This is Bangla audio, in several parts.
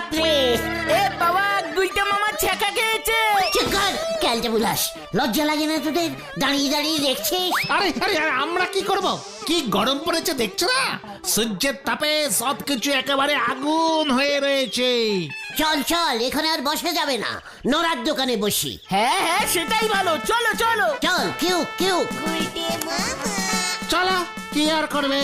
রাত্রে। এ বাবা, গুলটা মামা ছ্যাঁকা খেয়েছে। ক্যালটা বুলাস, লজ্জা লাগে না তোদের? দাঁড়িয়ে দাঁড়িয়ে দেখছিস। আরে আরে আরে, আমরা কি করব? কি গরম পড়েছে দেখছো না? সূর্যের তাপে সবকিছু একেবারে আগুন হয়ে রয়েছে। চল চল, এখানে আর বসে যাবে না, নড়ার দোকানে বসি। হ্যাঁ হ্যাঁ, সেটাই ভালো, চলো চলো। চল, কিউ কিউ। চলো, কি আর করবে।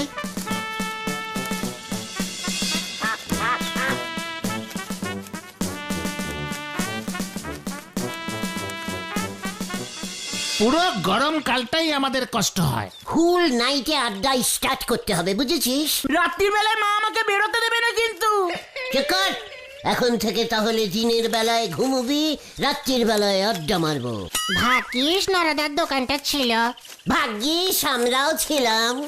পুরো গরমকালটাই আমাদের কষ্ট হয়। ফুল নাইটে আড্ডা স্টার্ট করতে হবে, বুঝেছিস? রাত্রির বেলায় মা আমাকে বেরোতে দেবে না কিন্তু। চেকর, এখন থেকে তাহলে দিনের বেলায় ঘুমবি, রাত্রির বেলায় আড্ডা মারবো। ভাগ্যিস নরদার দোকানটা ছিল। ভাগ্যিস আমরাও ছিলাম,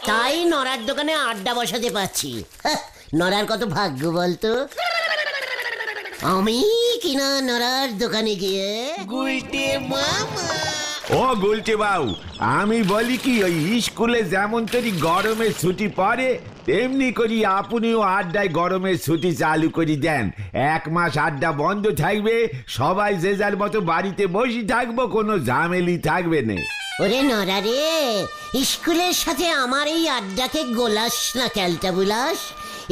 তাই নড়ার দোকানে আড্ডা বসাতে পারছি। হ্যাঁ, নড়ার কত ভাগ্য বলতো। আমি কিনা নড়ার দোকানে গিয়ে ও গুলটে বাবু, আমি বলি কি, ওই স্কুলে যেমন তৈরি গরমের ছুটি পড়ে তেমনি করি আপনিও আড্ডায় গরমের ছুটি চালু করে দেন। 1 মাস আড্ডা বন্ধ থাকবে, সবাই যে যার মতো বাড়িতে বসে থাকবো, কোনো ঝামেলি থাকবে না। ওরে নড়া রে, স্কুলের সাথে আমার এই আড্ডাকে গোলাস না ক্যালটা বুলাস।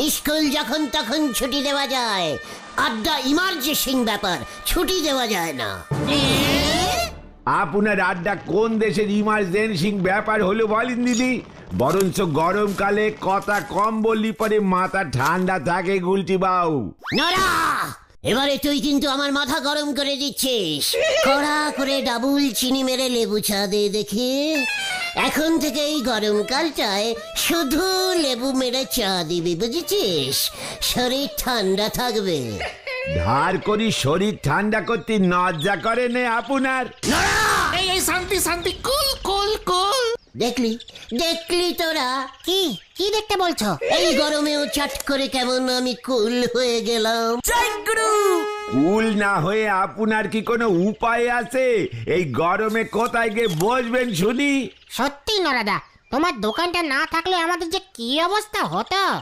স্কুল যখন তখন ছুটি দেওয়া যায়, আড্ডা ইমার্জেন্সি ব্যাপার, ছুটি দেওয়া যায় না। আপনার আড্ডা কোন দেশের ইমার্জেন্সি ব্যাপার হলো বলেন দিদি? বরঞ্চ গরমকালে কথা কম বললি পরে মাথা ঠান্ডা থাকে গুলটি বাবু। নড়া, এবারে তুই কিন্তু আমার মাথা গরম করে দিচ্ছিস। কড়া করে ডাবল চিনি মেরে লেবু চা দে দেখি। এখন থেকে এই গরমকালটায় শুধু লেবু মেরে চা দিবি, বুঝেছিস? শরীর ঠান্ডা থাকবে। ধার করি শরীর ঠান্ডা করতে লজ্জা করে নে আপনার? এই এই, শান্তি শান্তি, কুল কুল কুল। দেখলি দেখলি তোরা? কি কি দেখতে বলছো? এই গরমেও চট করে কেমন আমি কুল হয়ে গেলাম। জয় গুরু। কুল না হয়ে আপনার কি কোনো উপায় আছে? এই গরমে কোথায় গিয়ে বসবেন শুনি? সত্যি নরদা, তোমার দোকানটা না থাকলে আমাদের যে কি অবস্থা হতো।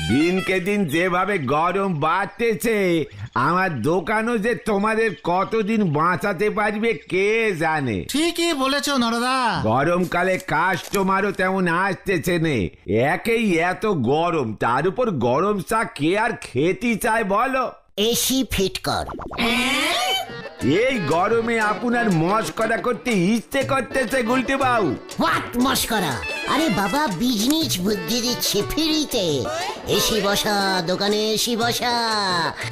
দিনকে দিন যেভাবে গরম বাড়তেছে, আমার দোকানও যে তোমাদের কতদিন বাঁচাতে পারবে কে জানে। ঠিকই বলেছো নরদা। গরমকালে কাস্টমারও তেমন আসতেছে নে, একেই এত গরম, তার উপর গরম চা কে আর খেতে চায় বলো? এসি ফিট কর। এই গরমে আপনার মস্করা করতে ইচ্ছে করতেছে গুলটে বাবু। হোয়াট মস্করা? আরে বাবা, বিজনেস বুদ্ধি দিচ্ছে ফ্রিতে। এসি বসা, দোকানে এসি বসা,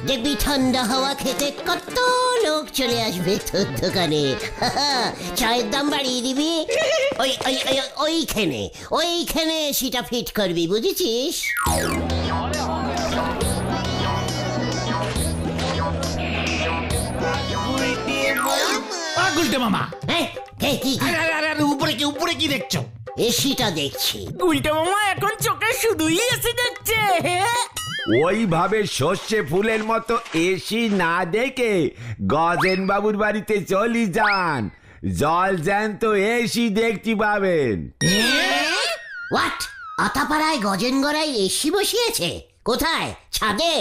দেখবি ঠান্ডা হাওয়া খেতে কত লোক চলে আসবে তোর দোকানে। চায়ের দাম বাড়িয়ে দিবি, ওই ওই ওই- ওইখানে ওইখানে এসিটা ফিট করবি, বুঝেছিস? গুলটে মামা, এই, কি কি কি? আরে, আরে, আরে, আরে, উপরে কি দেখছো? এসিটা দেখছি। গুলটা মামা এখন চোখে শুধুই এসে দেখছে। ওইভাবে সর্ষে ফুলের মতো এসি না দেখে গজেন বাবুর বাড়িতে চলি যান, জল জ্যান্ত এসি দেখতে পাবেন। হোয়াট? আতাপাড়ায় গজেন গড়াই এসি বসিয়েছে? কোথায়? ছাদে?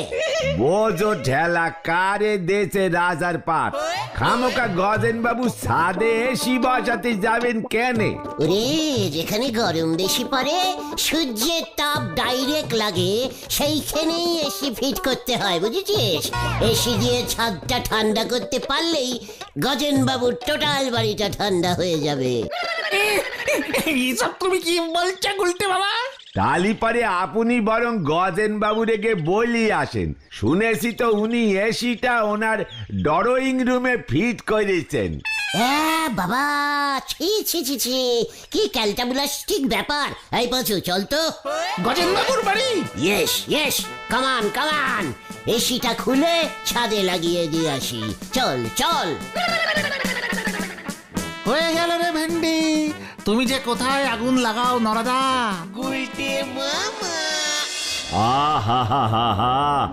বোঝো ঠেলা কারে দেশে রাজার পাট, খামোকা গজেন বাবু ছাদে এসি বসাতে যাবেন কেনে? ওরে, যেখানে গরম বেশি পড়ে, সূর্যের তাপ ডাইরেক্ট লাগে, সেইখানেই এসি ফিট করতে হয়, বুঝেছিস? এসি দিয়ে ছাদটা ঠান্ডা করতে পারলেই গজেন বাবুর টোটাল বাড়িটা ঠান্ডা হয়ে যাবে। এইসব তুমি কি বলছো গুলটে বাবা? তালি পারে আপনি বরং গজেন বাবু রেগে বলি আসেন, শুনেছি তো উনি এসিটা ওনার ড্রয়িং রুমে ফিট করেছেন। বাবা, ছি ছি ছি ছি, কি ক্যালটাবুলাস্টিক ব্যাপার। এই পাঁচু, চল তো। গজেন বাবুর বাড়ি? ইয়েস ইয়েস, কামান কামান, এসিটা খুলে ছাদে লাগিয়ে দিয়ে আসি। চল চল। হয়ে গেল রে ভেন্ডি, তুমি যে কোথায় আগুন লাগাও নরদা। আহা হা হা হা,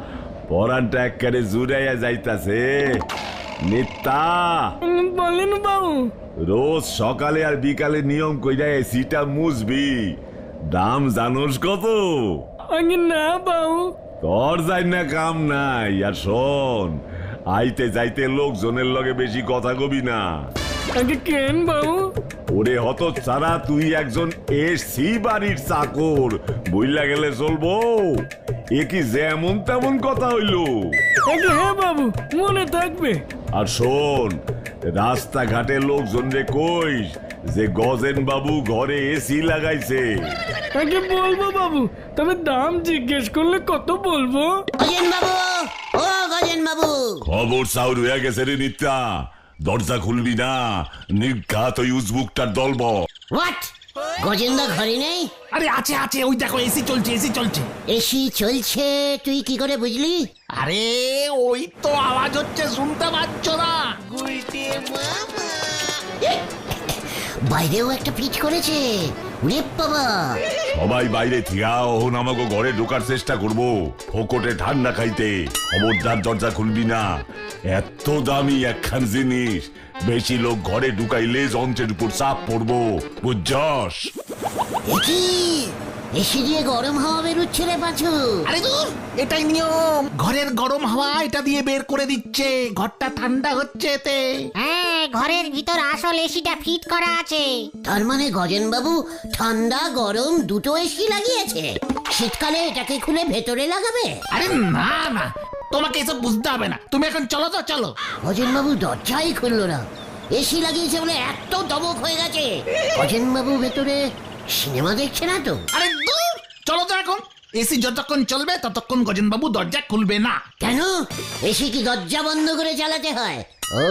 পরানটা একেবারে জুড়াইয়া যাইতাছে। নিত্যা, বলেন বাবু। রোজ সকালে আর বিকালে নিয়ম কইরা এসিটা মুছবি। দাম জানোস কত? আগে না বাবু। তোর যাই না কাম নাই। আর শোন, আইতে যাইতে লোকজনের লগে বেশি কথা কবি না। আগে কেন বাবু? ওরে হত ছাড়া, তুই একজন এসি বাড়ির চাকর, বইলা গেলে চলবো? এ কি যেমন তেমন কথা হইলো? আগে হ্যাঁ বাবু, মনে থাকবে। আর শোন, রাস্তাঘাটে লোকজন রে কইস যে গজেন বাবু ঘরে এসি লাগাইছে। আগে বলবো বাবু, তবে দাম জিজ্ঞেস করলে কত বলবো? গজেন বাবু, ও গজেন বাবু, খবর সাউর হয়ে গেছে রে নিত্যা। দরজা খুলবি না, নির্ঘাত ওই উজবুকটার দলব। হোয়াট? গজেন্দা ঘরে নেই? আরে আছে আছে, ওই দেখো এসি চলছে, এসি চলছে। এসি চলছে তুই কি করে বুঝলি? আরে ওই তো আওয়াজ হচ্ছে, শুনতে পাচ্ছ না? বাইরেও একটা ফিট করেছে। ওরে বাবা! সবাই বাইরে থিয়া ওহন আমাকে ঘরে ঢোকার চেষ্টা করব, ফোকটে ঠান্ডা খাইতে। খবরদার দরজা খুলবি না। এত দামি একখান জিনিস, বেশি লোক ঘরে ঢুকাইলে যন্ত্রের উপর চাপ পড়বো, বুঝছস? কি এসি দিয়ে গরম হাওয়া বেরোচ্ছে রে পাঁচু? আরে দূর, এটাই নিয়ম। ঘরের গরম হাওয়া এটা দিয়ে বের করে দিচ্ছে, ঘরটা ঠান্ডা হচ্ছে এতে। হ্যাঁ, ঘরের ভিতর আসল এসিটা ফিট করা আছে। তার মানে গজেন বাবু ঠান্ডা গরম দুটো এসি লাগিয়েছে। শীতকালে এটাকে খুলে ভেতরে লাগাবে? আরে না না, তোমাকে এসব বুঝতে হবে না। তুমি এখন চলো তো, চলো। গজেন বাবু দরজাই খুললো না। এসি লাগিয়েছে বলে এত দমক হয়ে গেছে। গজেন বাবু ভেতরে সিনেমা দেখছে না তো? আরে দূর, চলো তো এখন। এসি যতক্ষণ চলবে ততক্ষণ গজেন বাবু দরজা খুলবে না। কেন? এসি কি দরজা বন্ধ করে চালাতে হয়? ও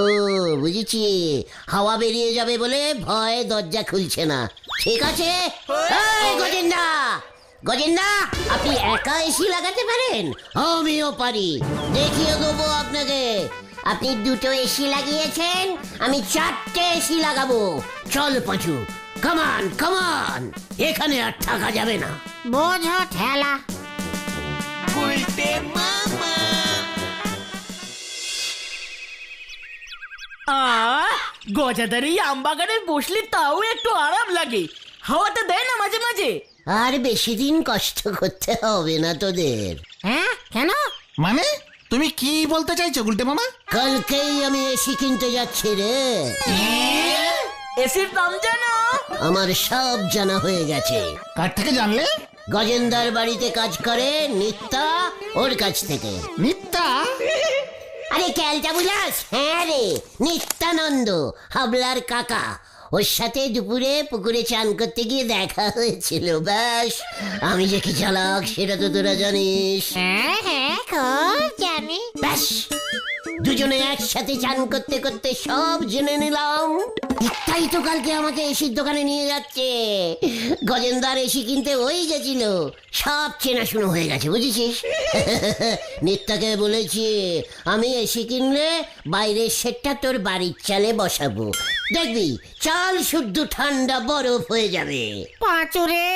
বুঝেছি, হাওয়া বেরিয়ে যাবে বলে ভয় দরজা খুলছে না। ঠিক আছে। এই গজেন্দা, গজেন্দা, আপনি একা এসি লাগাতে পারেন? আমিও পারি, দেখিয়ে দেবো আপনাকে। আপনি দুটো এসি লাগিয়েছেন, আমি 4টে এসি লাগাবো। চল পাঁচু, কামান কামান, এখানে আর থাকা যাবে না। বোঝো ঠেলা। গজাদার এই আমবাগানে বসলে তাও একটু আরাম লাগে, হাওয়াটা দেয় না মাঝে মাঝে। আর বেশি দিন কষ্ট করতে হবে না তোদের। হ্যাঁ, কেন? মানে তুমি কি বলতে চাইছো গুলটে মামা? কালকেই আমি এসি কিনতে যাচ্ছি রে। এসির দাম জানো? আমার সব জানা হয়ে গেছে। কার থেকে জানলে? গজেন্দার বাড়িতে কাজ করে নিত্যা, ওর কাছ থেকে। মিথ্যা? আরে ক্যালটা বুঝাস? হ্যাঁ রে, নিত্যানন্দ, হাবলার কাকা। ওর সাথে দুপুরে পুকুরে চান করতে গিয়ে দেখা হয়েছিল। ব্যাস, আমি যে কি চালাক সেটা তো তোরা জানিস। হ্যাঁ হ্যাঁ, খুব জানি। ব্যাস, দুজনে একসাথে চান করতে করতে সব জেনে নিলাম। তাই তো কালকে আমাকে এসির দোকানে নিয়ে যাচ্ছে। গজেন্দার এসি কিনতে ওই গেছিল, সব চেনাশুনো হয়ে গেছে বুঝেছিস। নিত্যাকে বলেছি আমি এসি কিনলে বাইরের সেটটা তোর বাড়ির চালে বসাবো, দেখবি চাল শুদ্ধ ঠান্ডা বরফ হয়ে যাবে। পাঁচুরে,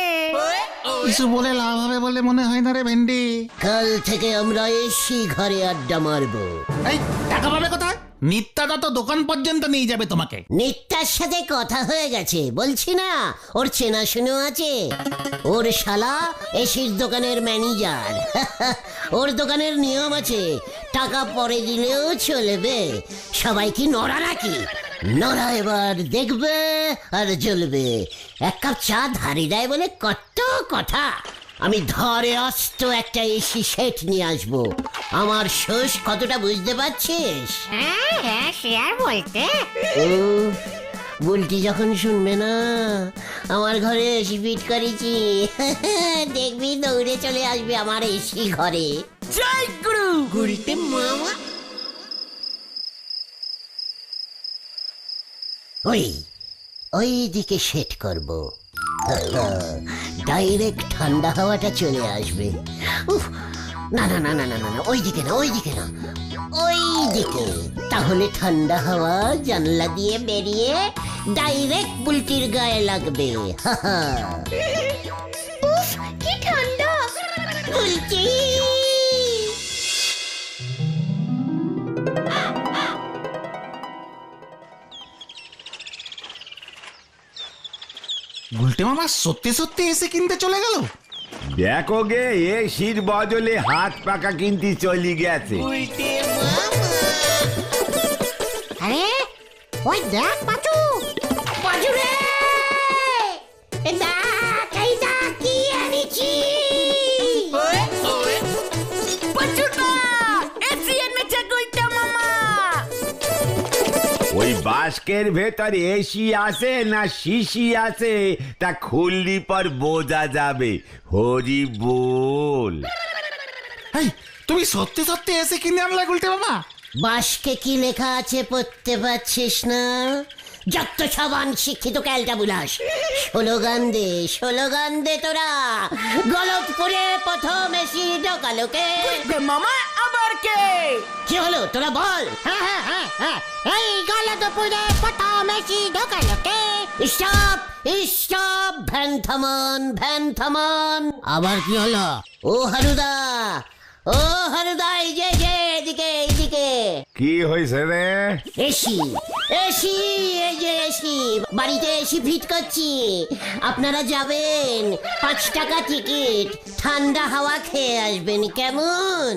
কিছু বলে লাভ হবে বলে মনে হয় না রে ভেন্ডি। কাল থেকে আমরা এসি ঘরে আড্ডা মারবো। এই টাকা পাবে কোথায়? নিত্যাদা তো দোকান পর্যন্ত নিয়ে যাবে তোমাকে। নিত্যার সাথে কথা হয়ে গেছে, বলছি না ওর চেনাশুনো আছে। ওর শালা এসির দোকানের ম্যানেজার। ওর দোকানের নিয়ম আছে, টাকা পরে দিলেও চলবে। সবাই কি নড়া নাকি? নড়া এবার দেখবে আর জ্বলবে। এক কাপ চা ধারি দেয় বলে কত কথা। আমি ধরে অস্ত একটা এসি সেট নিয়ে আসবো। আমার শোষ কতটা বুঝতে পারছিস? হ্যাঁ হ্যাঁ, সে আর বলতে। বুলটি যখন শুনবে না আমার ঘরে এসি ফিট করেছি, দেখবি দৌড়ে চলে আসবে আমার এসি ঘরে। জয় গুরু গুলটে মামা। ওই ওই দিকে সেট করব, ডাইরেক্ট ঠান্ডা হাওয়াটা চলে আসবে। উফ, না না না না না না, ওই দিকে না, ওই দিকে না, ওই দিকে। তাহলে ঠান্ডা হাওয়া জানলা দিয়ে বেরিয়ে ডাইরেক্ট বুলটির গায়ে লাগবে। উফ, কি ঠান্ডা বুলটি। গুলটে মামা সত্যি সত্যি এসে কিনতে চলে গেল? দেখো গে এসির বদলে হাত পাকা কিনতে চলি গেছে। আরে ওই দেখ পাচু, পাঁচু রে, এ দেখ, এই দেখ কি এনেছি। পাচুদা এসি এনেছে গুলটা মামা। ওই বাস্কের ভেতর এসি আছে না শিশি আছে তা খুললি পর বোঝা যাবে। হরি বল। এই তুমি সত্যি সত্যি এসে কিনে আনলে গুলটে মামা? বাসকে কি লেখা আছে পড়তে পারছিস না? যত সাবান শিক্ষিত ক্যালটা বুলাস, স্লোগান দে তোরা। গলতপুরে প্রথম এসি ঢোকালোকে। মামা আবার কে? কি হলো তোরা বল। হ্যাঁ, এই গলতপুরে প্রথম এসি ঢোকালো কে? স্টপ, ভ্যান থামান। আবার কি হলো? ও হারুদা, এই যে এদিকে। কি হয়েছে রে? এসি, এই যে এসি, বাড়িতে এসি ফিট করছি। আপনারা যাবেন, 5 টাকা টিকিট, ঠান্ডা হাওয়া খেয়ে আসবেন, কেমন?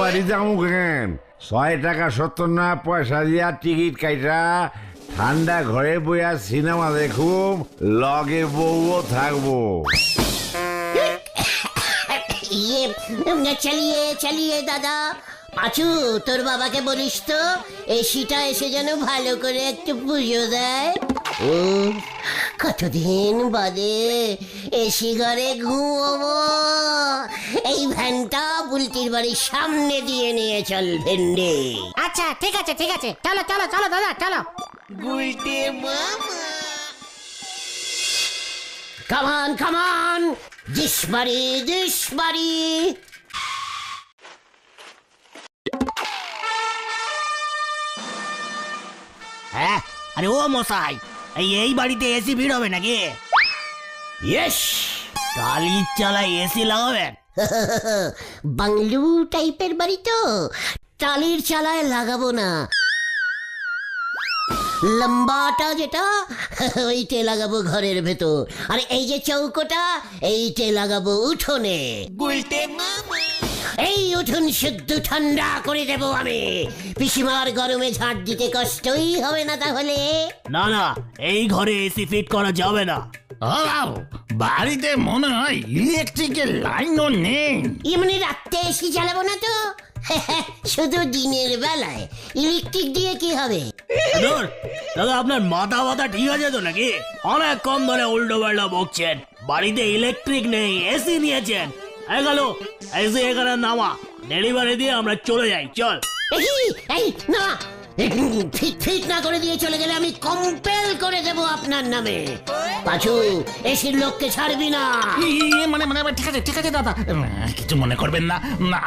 বাড়ি যাবো কেন? 6 টাকা 70 পয়সা দিয়া টিকিট কাইটা ঠান্ডা ঘরে বইয়া সিনেমা দেখুম, লগে বউও থাকবো। চালিয়ে দাদা। পাঁচু, তোর বাবাকে বলিস তো এসিটা এসে যেন ভালো করে একটু পুজো দেয়। ও কতদিন বাদে এসি ঘরে ঘুমোবো। এই ভ্যানটা বুলটির বাড়ির সামনে দিয়ে নিয়ে চল ভেন্ডে। আচ্ছা ঠিক আছে, চলো দাদা চলো। কামান, দিস বাড়ি। হ্যাঁ, আরে ও মশাই, এই বাড়িতে এসি ভিড় হবে নাকি? ইয়েস। টালির চালায় এসি লাগাবেন? বাংলু টাইপের বাড়ি তো, টালির চালায় লাগাবো না, লম্বাটা যেটা ওইটে লাগাবো ঘরের ভেতর, আর এই যে চৌকোটা এইটে লাগাবো উঠোনে। এই উঠোন শুদ্ধ ঠান্ডা করে দেব আমি। পিসিমার গরমে ঝাঁট দিতে কষ্টই হবে না তাহলে। না, এই ঘরে এসি ফিট করা যাবে না। বাড়িতে মনে হয় ইলেকট্রিকের লাইনও নেই। এমনি রাত্রে এসি চালাবো না তো, শুধু দিনের বেলায়। ইলেকট্রিক দিয়ে কি হবে? দাদা আপনার মাথা ঠিক আছে তো নাকি? অনেক কম ধরে উল্টো পাল্টা বকছেন। বাড়িতে ইলেকট্রিক নেই, এসি নিয়েছেন। গেল এসি এখানে নামা, ডেলিভারি দিয়ে আমরা চলে যাই। চল। এই না, ফিট না করে দিয়ে চলে গেলে আমি কম্পেল করে দেব আপনার নামে। পাঁচু, এসির লোককে ছাড়বি না। মানে ঠিক আছে দাদা, কিছু মনে করবেন না।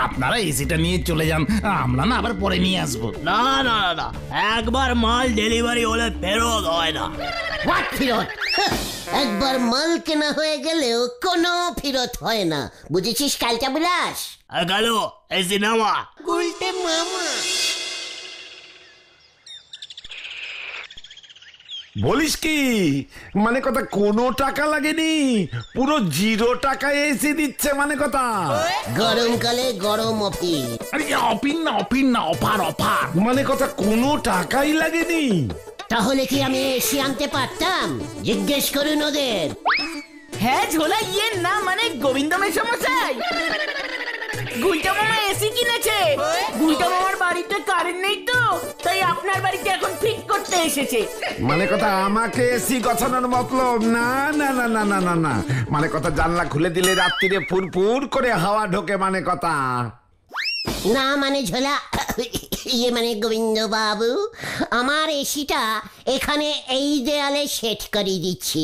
আপনারা এসিটা নিয়ে চলে যান, আমরা না আবার পরে নিয়ে আসবো। না, একবার মাল ডেলিভারি হলে ফেরত হয় না। হোয়াট ফেরত? একবার মাল কেনা হয়ে গেলেও কোনো ফেরত হয় না, বুঝেছিস কালটা বিলাস? গেল এসি নামা। বলিস কি? মানে কথা কোনো টাকা লাগেনি, পুরো 0 টাকায় এসি দিচ্ছে মানে কথা। গরমকালে গরম অফিস। আরে অফিন না, অফার। মানে কথা কোনো টাকাই লাগেনি। তাহলে কি আমি এসি আনতে পারতাম? জিজ্ঞেস করুন ওদের। হ্যাঁ ঝোলা ইয়ে না, মানে গোবিন্দ মেশামশাই, গুলটা মামা এসি কিনেছে। গুলটা মামার বাড়িতে কারেন্ট নেই তো, তাই আপনার বাড়িতে এখন ফিট করতে এসেছে। মানে কথা আমাকে এসি গছানোর মতলব না। মানে কথা জানলা খুলে দিলে রাত্রিরে ফুরফুর করে হাওয়া ঢোকে মানে কথা। না মানে ঝোলা, ইয়ে মানে গোবিন্দ বাবু, আমার এসিটা এখানে এই দেয়ালে সেট করে দিচ্ছি।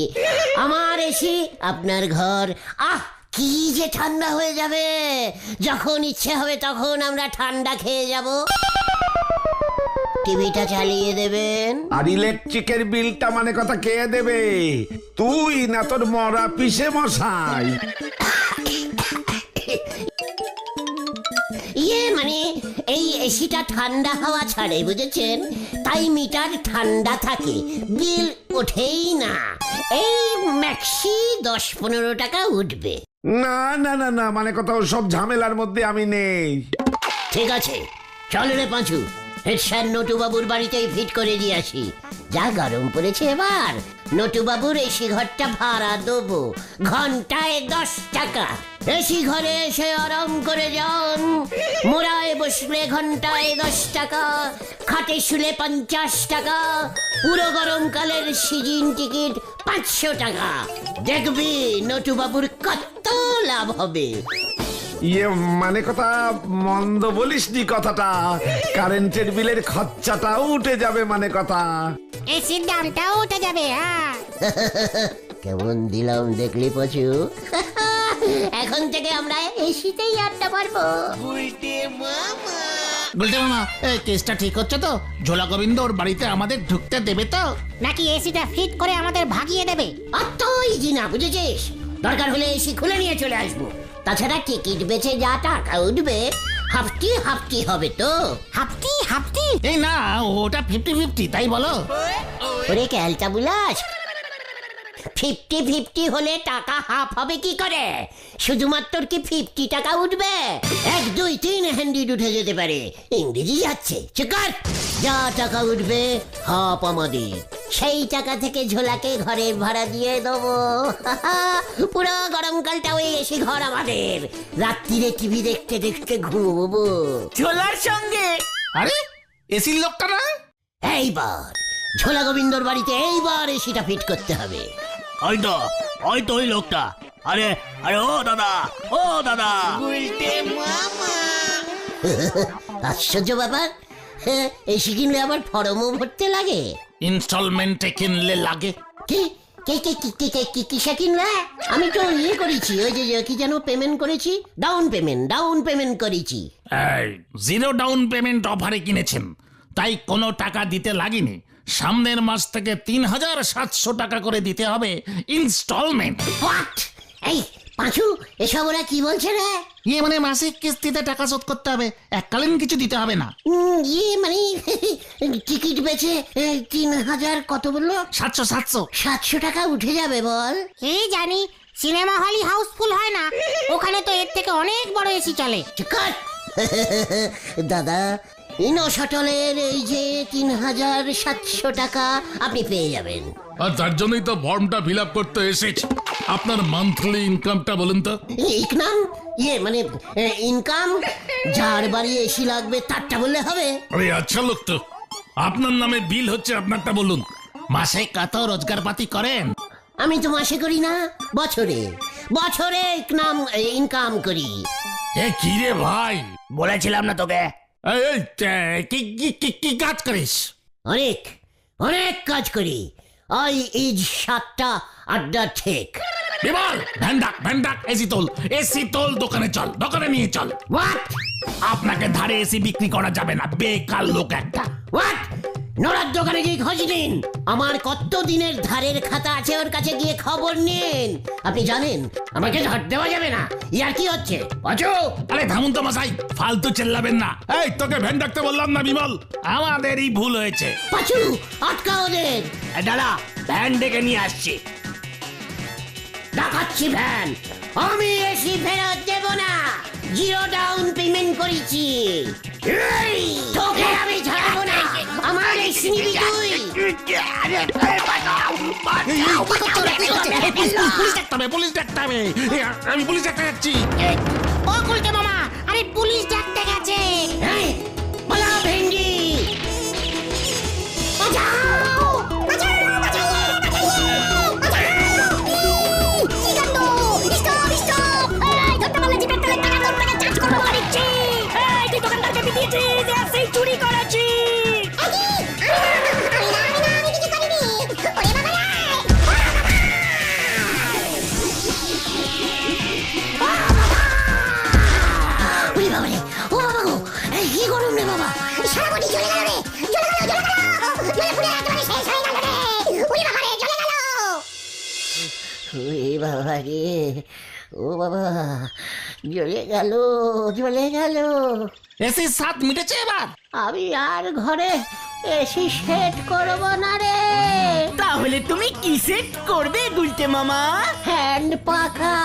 আমার এসি আপনার ঘর। কি যে ঠান্ডা হয়ে যাবে, যখন ইচ্ছে হবে তখন আমরা ঠান্ডা খেয়ে যাব। টিভিটা চালিয়ে দেবেন। আর ইলেকট্রিকের বিলটা মানে কথা কে দেবে? তুই না তোর মরা পিসে মশাই? ইয়ে মানে এই এসিটা ঠান্ডা হাওয়া ছাড়ে, বুঝেছেন? তাই মিটার ঠান্ডা থাকে, বিল ওঠেই না। এই ম্যাক্সি 10-15 টাকা উঠবে। না না না না, মানে কথা সব ঝামেলার মধ্যে আমি নেই। ঠিক আছে, চল রে পাঁচু, হেড স্যার নটু বাবুর বাড়িতেই ফিট করে দিয়ে আসি। যা গরম পড়েছে এবার, নটু বাবুর এসি ঘরটা ভাড়া দেবো, ঘন্টায় 10 টাকা। এসি ঘরে এসে আরাম করে যান, মোড়ায় বসলে ঘন্টায় 10 টাকা, খাটে শুলে 50 টাকা, পুরো গরমকালের সিজন টিকিট 500 টাকা। দেখবি নটু বাবুর কত লাভ হবে। ইয়ে মানে কথা মন্দ বলিসনি কথাটা, কারেন্টের বিলের খরচাটাও উঠে যাবে মানে কথা। এসির দামটাও উঠে যাবে। হ্যাঁ, কেমন দিলাম দেখলি পাচু? এখন থেকে আমরা এসিতেই আড্ডা মারবো। বলতে মামা, এই কেসটা ঠিক হচ্ছে তো? ঝোলা গোবিন্দ ওর বাড়িতে আমাদের ঢুকতে দেবে তো? নাকি এসিটা ফিট করে আমাদের ভাগিয়ে দেবে? অত ইজি না, বুঝেছিস? দরকার হলে এসি খুলে নিয়ে চলে আসবো। তাছাড়া টিকিট বেচে যা টাকা উঠবে হাফটি হাফটি হবে তো। হাফটি হাফটি? এই না, ওটা 50-50, তাই বলো? ওরে ক্যালটা বুলাস, 50-50 হলে টাকা হাফ হবে কি করে? শুধুমাত্র কি 50 টাকা উঠবে? 1, 2, 3 হ্যান্ডিড উঠে যেতে পারে। ইংরেজি যাচ্ছে, চিকার। যা টাকা উঠবে হাফ আমাদের, সেই টাকা থেকে ঝোলাকে ঘরের ভাড়া দিয়ে দেবো। পুরো গরমকালটা ওই এসি ঘর আমাদের, রাত্রিরে টিভি দেখতে দেখতে ঘুমবো। ঝোলার সঙ্গে আরে এসির লোকটা না? এইবার ঝোলা গোবিন্দর বাড়িতে এইবার এসিটা ফিট করতে হবে। ওই তো ওই লোকটা। আরে আরে ও দাদা, ও দাদা। আশ্চর্য ব্যাপার, এসি কিনলে আবার ফর্মও ভরতে লাগে। ইনস্টলমেন্টে কিনলে লাগে। কি কিসে কিনলে? আমি তো ইয়ে করেছি, ওই যে কি যেন পেমেন্ট করেছি, ডাউন পেমেন্ট করেছি। এই 0 ডাউন পেমেন্ট অফারে কিনেছেন, তাই কোনো টাকা দিতে লাগেনি। সামনের মাস থেকে 3700 টাকা করে দিতে হবে ইনস্টলমেন্ট। হোয়াট? এই পাঁচু, এসব ওরা কি বলছে রে? ইয়ে মানে মাসিক কিস্তিতে টাকা শোধ করতে হবে, এককালীন কিছু দিতে হবে না। ইয়ে মানে টিকিট বেচে 3000 কত বললো? 700 টাকা উঠে যাবে বল। এই জানি, সিনেমা হলই হাউসফুল হয় না, ওখানে তো এর থেকে অনেক বড় এসি চলে। চিকার। দাদা, ইনোশটলের এই যে 3700 টাকা আপনি পেয়ে যাবেন। আর তার জন্যই তো ফর্মটা ফিল আপ করতে এসেছি। আপনার মান্থলি ইনকামটা বলুন তো। ইনকাম? ইয়ে মানে ইনকাম যার বাড়ি এসি লাগবে তারটা বললে হবে? আরে আচ্ছা লোক তো, আপনার নামে বিল হচ্ছে, আপনারটা বলুন। মাসে কত রোজগার পাতি করেন? আমি তো মাসে করি না, বছরে বছরে ইনকাম করি। এ কি রে ভাই, বলেছিলাম না তোকে। এই কি কাজ করিস? অনেক অনেক কাজ করি। আই ইজ 7টা আড্ডা ঠিক। বিমল, ভ্যান্ডাক এসি তোল, দোকানে চল, দোকানে নিয়ে চল। হোয়াট? আপনাকে ধারে এসি বিক্রি করা যাবে না, বেকার লোক একটা। হোয়াট? নোরার দোকানে গিয়ে খোঁজ নিন, আমার কত দিনের ধারের খাতা আছে ওর কাছে গিয়ে খবর নিন। আপনি জানেন আমাকে ঝাড় দেওয়া যাবে না। ইয়ার কি হচ্ছে পাঁচু? আরে থামুন তো মশাই, ফালতু চেল্লাবেন না। এই তোকে ভ্যান ডাকতে বললাম না বিমল? আমাদেরই ভুল হয়েছে। পাঁচু, আটকা ওদের। দাদা, ভ্যান ডেকে নিয়ে আসছি। দেখাচ্ছি ভ্যান। আমি এসি ফেরত দেব না, 0 ডাউন পেমেন্ট করেছি। এই, তোকে আমি ছাড়বো না, আমার এসি নিবি তুই। পুলিশ ডাকতে হবে। আমি পুলিশ ডাকতে যাচ্ছি। ও গুলটে মামা, আরে পুলিশ ডাকতে গেছে। এই, পালা ভেন্ডি। বাঁচাও! চুরি করেছি। ওরে বাবা রে, ও বাবা গো, এই কি করুন রে বাবা? সারা বডি জ্বলে গেল রে, জ্বলে গেল। জ্বলে পুড়ে একেবারে শেষ হয়ে গেল রে। ওরে বাবা রে, জ্বলে গেল। ওরে বাবা রে, ও বাবা, জ্বলে গেল। এসির স্বাদ মিটেছে এবার? আমি আর ঘরে এসি সেট করব না রে। তাহলে তুমি কি সেট করবে গুলটে মামা? হ্যান্ড পাখা।